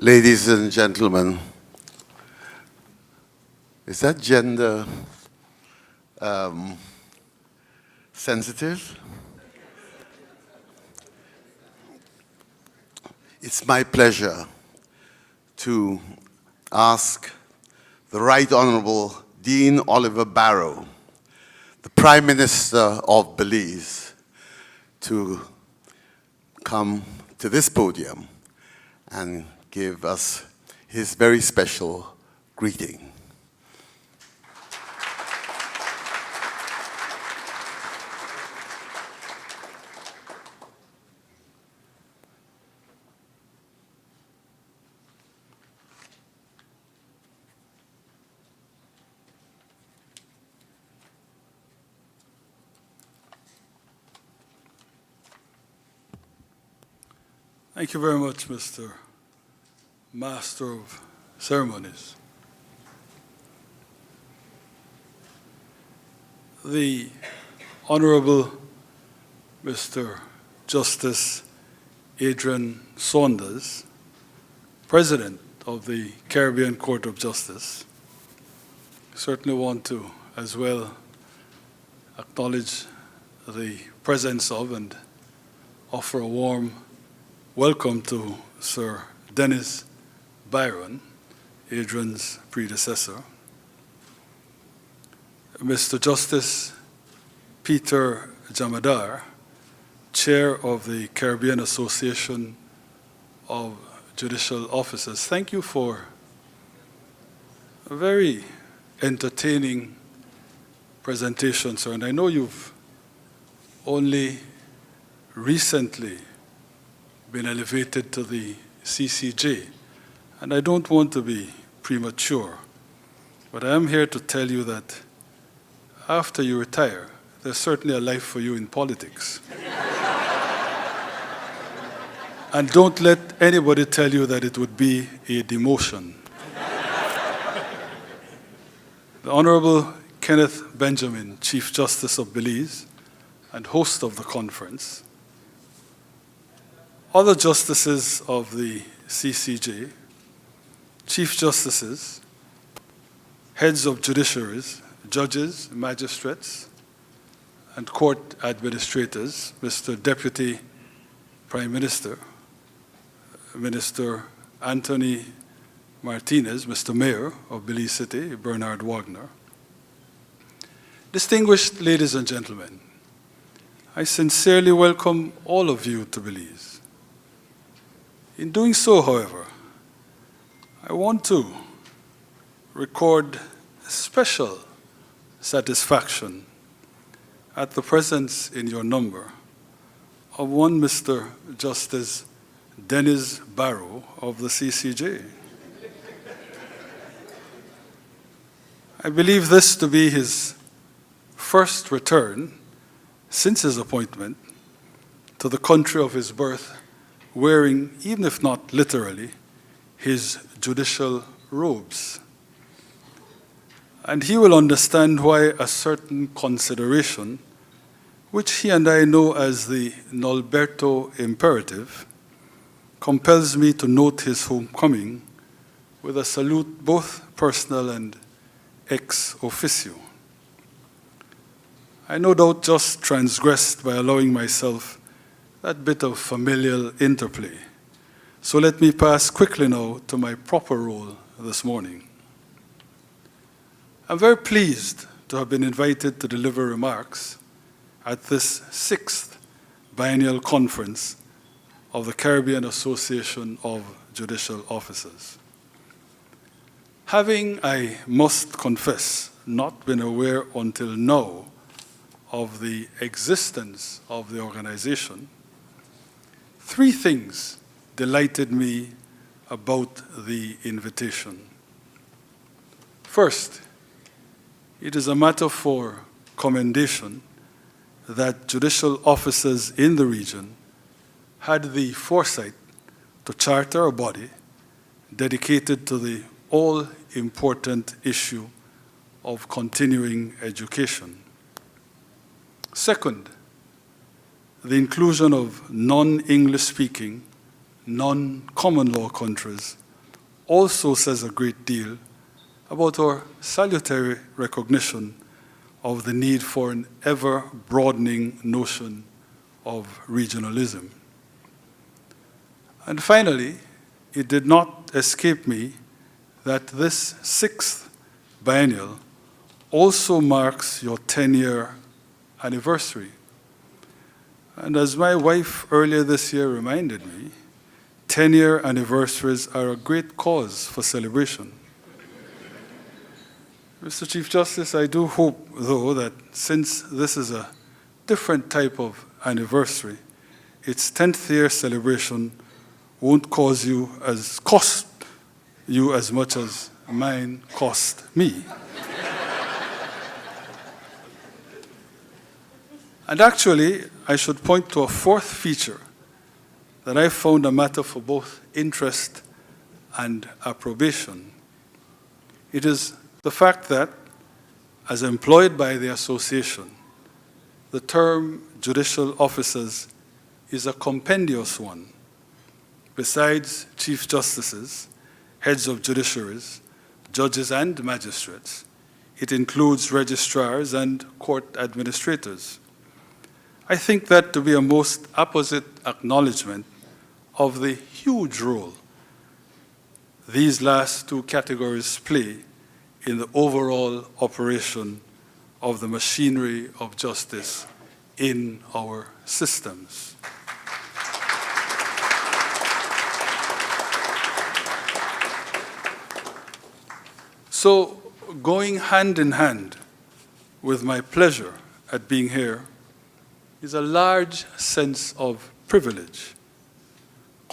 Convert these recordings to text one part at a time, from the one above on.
Ladies and gentlemen, is that gender sensitive? It's my pleasure to ask the Right Honorable Dean Oliver Barrow, the Prime Minister of Belize, to come to this podium and give us his very special greeting. Thank you very much, Mr. Master of Ceremonies. The Honorable Mr. Justice Adrian Saunders, President of the Caribbean Court of Justice, certainly want to as well acknowledge the presence of and offer a warm welcome to Sir Dennis Byron, Adrian's predecessor. Mr. Justice Peter Jamadar, Chair of the Caribbean Association of Judicial Officers, thank you for a very entertaining presentation, sir. And I know you've only recently been elevated to the CCJ, and I don't want to be premature, but I am here to tell you that after you retire, there's certainly a life for you in politics. And don't let anybody tell you that it would be a demotion. The Honorable Kenneth Benjamin, Chief Justice of Belize and host of the conference, other justices of the CCJ, chief justices, heads of judiciaries, judges, magistrates, and court administrators, Mr. Deputy Prime Minister, Minister Anthony Martinez, Mr. Mayor of Belize City, Bernard Wagner. Distinguished ladies and gentlemen, I sincerely welcome all of you to Belize. In doing so, however, I want to record special satisfaction at the presence in your number of one Mr. Justice Dennis Barrow of the CCJ. I believe this to be his first return since his appointment to the country of his birth, wearing, even if not literally, his judicial robes. And he will understand why a certain consideration, which he and I know as the Nolberto imperative, compels me to note his homecoming with a salute both personal and ex officio. I no doubt just transgressed by allowing myself that bit of familial interplay. So let me pass quickly now to my proper role this morning. I'm very pleased to have been invited to deliver remarks at this 6th Biennial Conference of the Caribbean Association of Judicial Officers. Having, I must confess, not been aware until now of the existence of the organization, three things delighted me about the invitation. First, it is a matter for commendation that judicial officers in the region had the foresight to charter a body dedicated to the all-important issue of continuing education. Second, the inclusion of non-English speaking, non-common law countries also says a great deal about our salutary recognition of the need for an ever-broadening notion of regionalism. And finally, it did not escape me that this 6th biennial also marks your 10-year anniversary. And as my wife earlier this year reminded me, 10-year anniversaries are a great cause for celebration. Mr. Chief Justice, I do hope, though, that since this is a different type of anniversary, its 10th year celebration won't cost you as much as mine cost me. And actually, I should point to a fourth feature that I found a matter for both interest and approbation. It is the fact that, as employed by the association, the term judicial officers is a compendious one. Besides chief justices, heads of judiciaries, judges and magistrates, it includes registrars and court administrators. I think that to be a most apposite acknowledgement of the huge role these last two categories play in the overall operation of the machinery of justice in our systems. So, going hand in hand with my pleasure at being here is a large sense of privilege.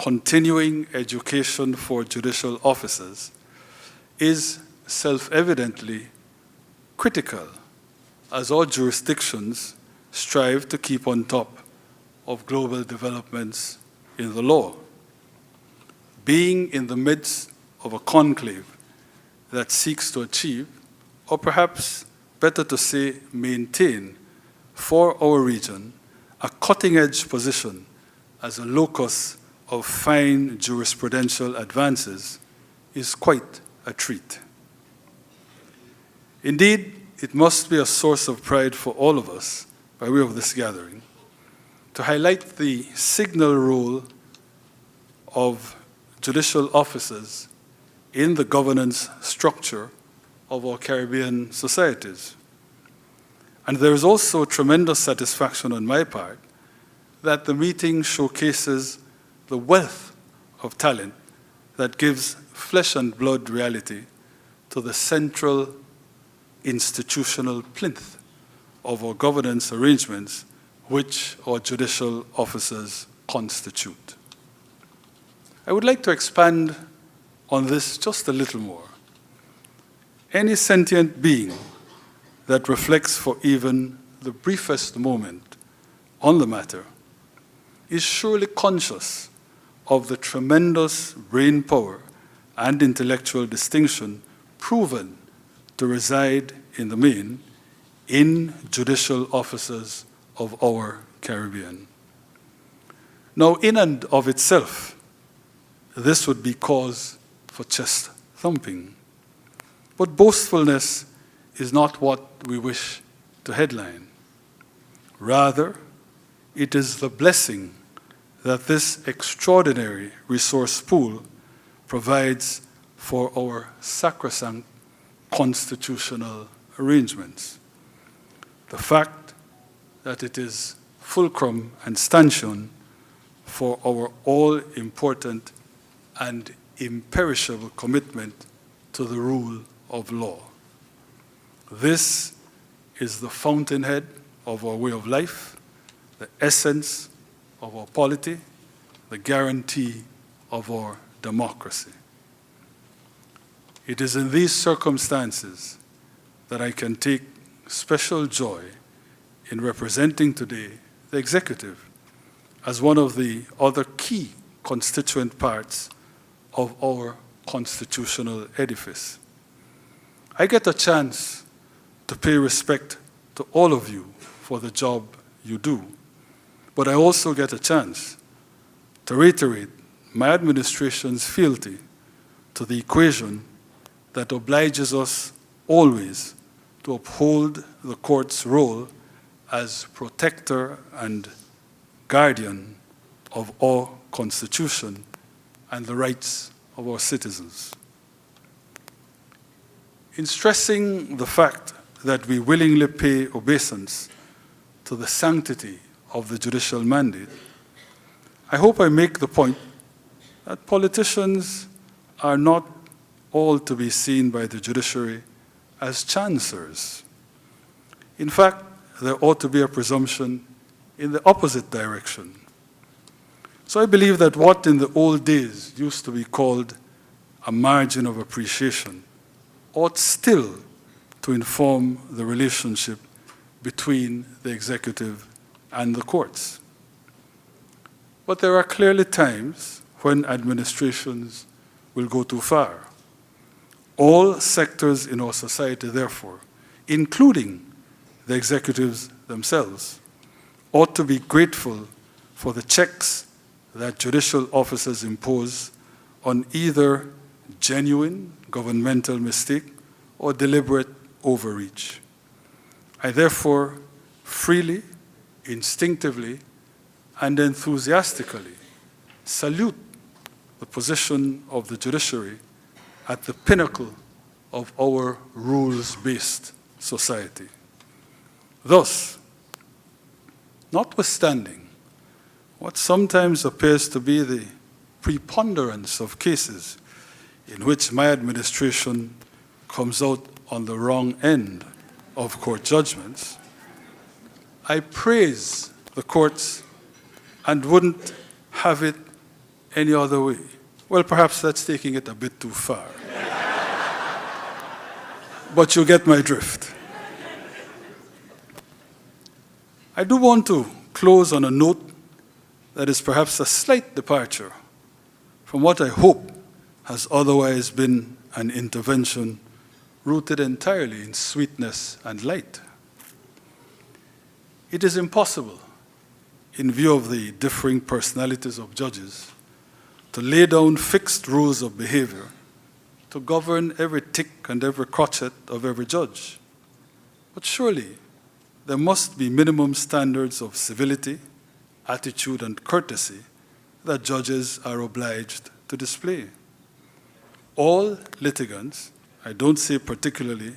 Continuing education for judicial officers is self-evidently critical as all jurisdictions strive to keep on top of global developments in the law. Being in the midst of a conclave that seeks to achieve, or perhaps better to say maintain, for our region, a cutting-edge position as a locus of fine jurisprudential advances is quite a treat. Indeed, it must be a source of pride for all of us, by way of this gathering, to highlight the signal role of judicial officers in the governance structure of our Caribbean societies. And there is also tremendous satisfaction on my part that the meeting showcases the wealth of talent that gives flesh and blood reality to the central institutional plinth of our governance arrangements which our judicial officers constitute. I would like to expand on this just a little more. Any sentient being that reflects for even the briefest moment on the matter is surely conscious of the tremendous brain power and intellectual distinction proven to reside in the main in judicial officers of our Caribbean. Now, in and of itself, this would be cause for chest thumping. But boastfulness is not what we wish to headline. Rather, it is the blessing that this extraordinary resource pool provides for our sacrosanct constitutional arrangements. The fact that it is fulcrum and stanchion for our all-important and imperishable commitment to the rule of law. This is the fountainhead of our way of life, the essence of our polity, the guarantee of our democracy. It is in these circumstances that I can take special joy in representing today the executive as one of the other key constituent parts of our constitutional edifice. I get a chance to pay respect to all of you for the job you do, but I also get a chance to reiterate my administration's fealty to the equation that obliges us always to uphold the court's role as protector and guardian of our Constitution and the rights of our citizens. In stressing the fact that we willingly pay obeisance to the sanctity of the judicial mandate, I hope I make the point that politicians are not all to be seen by the judiciary as chancers. In fact, there ought to be a presumption in the opposite direction. So I believe that what in the old days used to be called a margin of appreciation ought still to inform the relationship between the executive and the courts. But there are clearly times when administrations will go too far. All sectors in our society, therefore, including the executives themselves, ought to be grateful for the checks that judicial officers impose on either genuine governmental mistake or deliberate overreach. I therefore freely, instinctively, and enthusiastically salute the position of the judiciary at the pinnacle of our rules-based society. Thus, notwithstanding what sometimes appears to be the preponderance of cases in which my administration comes out on the wrong end of court judgments, I praise the courts and wouldn't have it any other way. Well, perhaps that's taking it a bit too far. But you get my drift. I do want to close on a note that is perhaps a slight departure from what I hope has otherwise been an intervention rooted entirely in sweetness and light. It is impossible, in view of the differing personalities of judges, to lay down fixed rules of behavior to govern every tick and every crotchet of every judge. But surely there must be minimum standards of civility, attitude, and courtesy that judges are obliged to display. All litigants, I don't say particularly,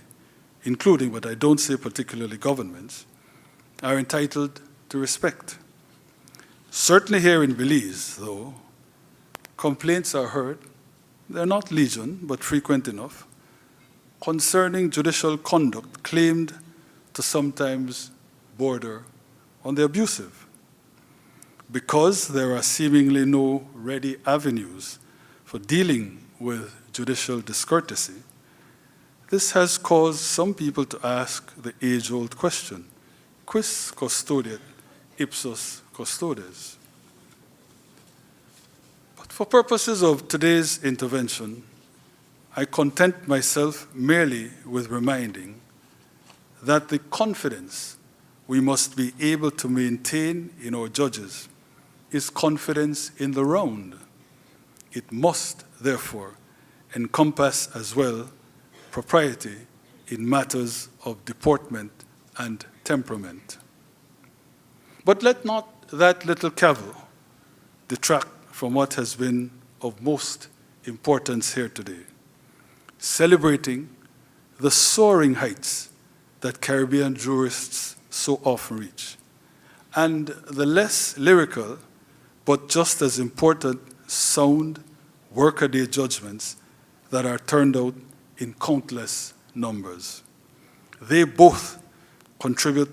including, but I don't say particularly governments, are entitled to respect. Certainly here in Belize, though, complaints are heard, they're not legion, but frequent enough, concerning judicial conduct claimed to sometimes border on the abusive. Because there are seemingly no ready avenues for dealing with judicial discourtesy, this has caused some people to ask the age-old question, quis custodiet ipsos custodes? But for purposes of today's intervention, I content myself merely with reminding that the confidence we must be able to maintain in our judges is confidence in the round. It must, therefore, encompass as well propriety in matters of deportment and temperament. But let not that little cavil detract from what has been of most importance here today, celebrating the soaring heights that Caribbean jurists so often reach, and the less lyrical, but just as important, sound workaday judgments that are turned out in countless numbers. They both contribute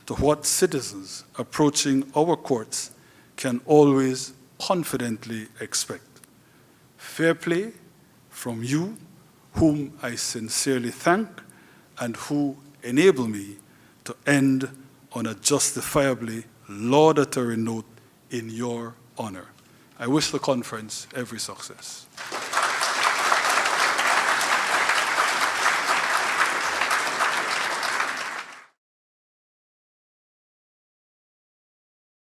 to what citizens approaching our courts can always confidently expect. Fair play from you, whom I sincerely thank, and who enable me to end on a justifiably laudatory note in your honor. I wish the conference every success.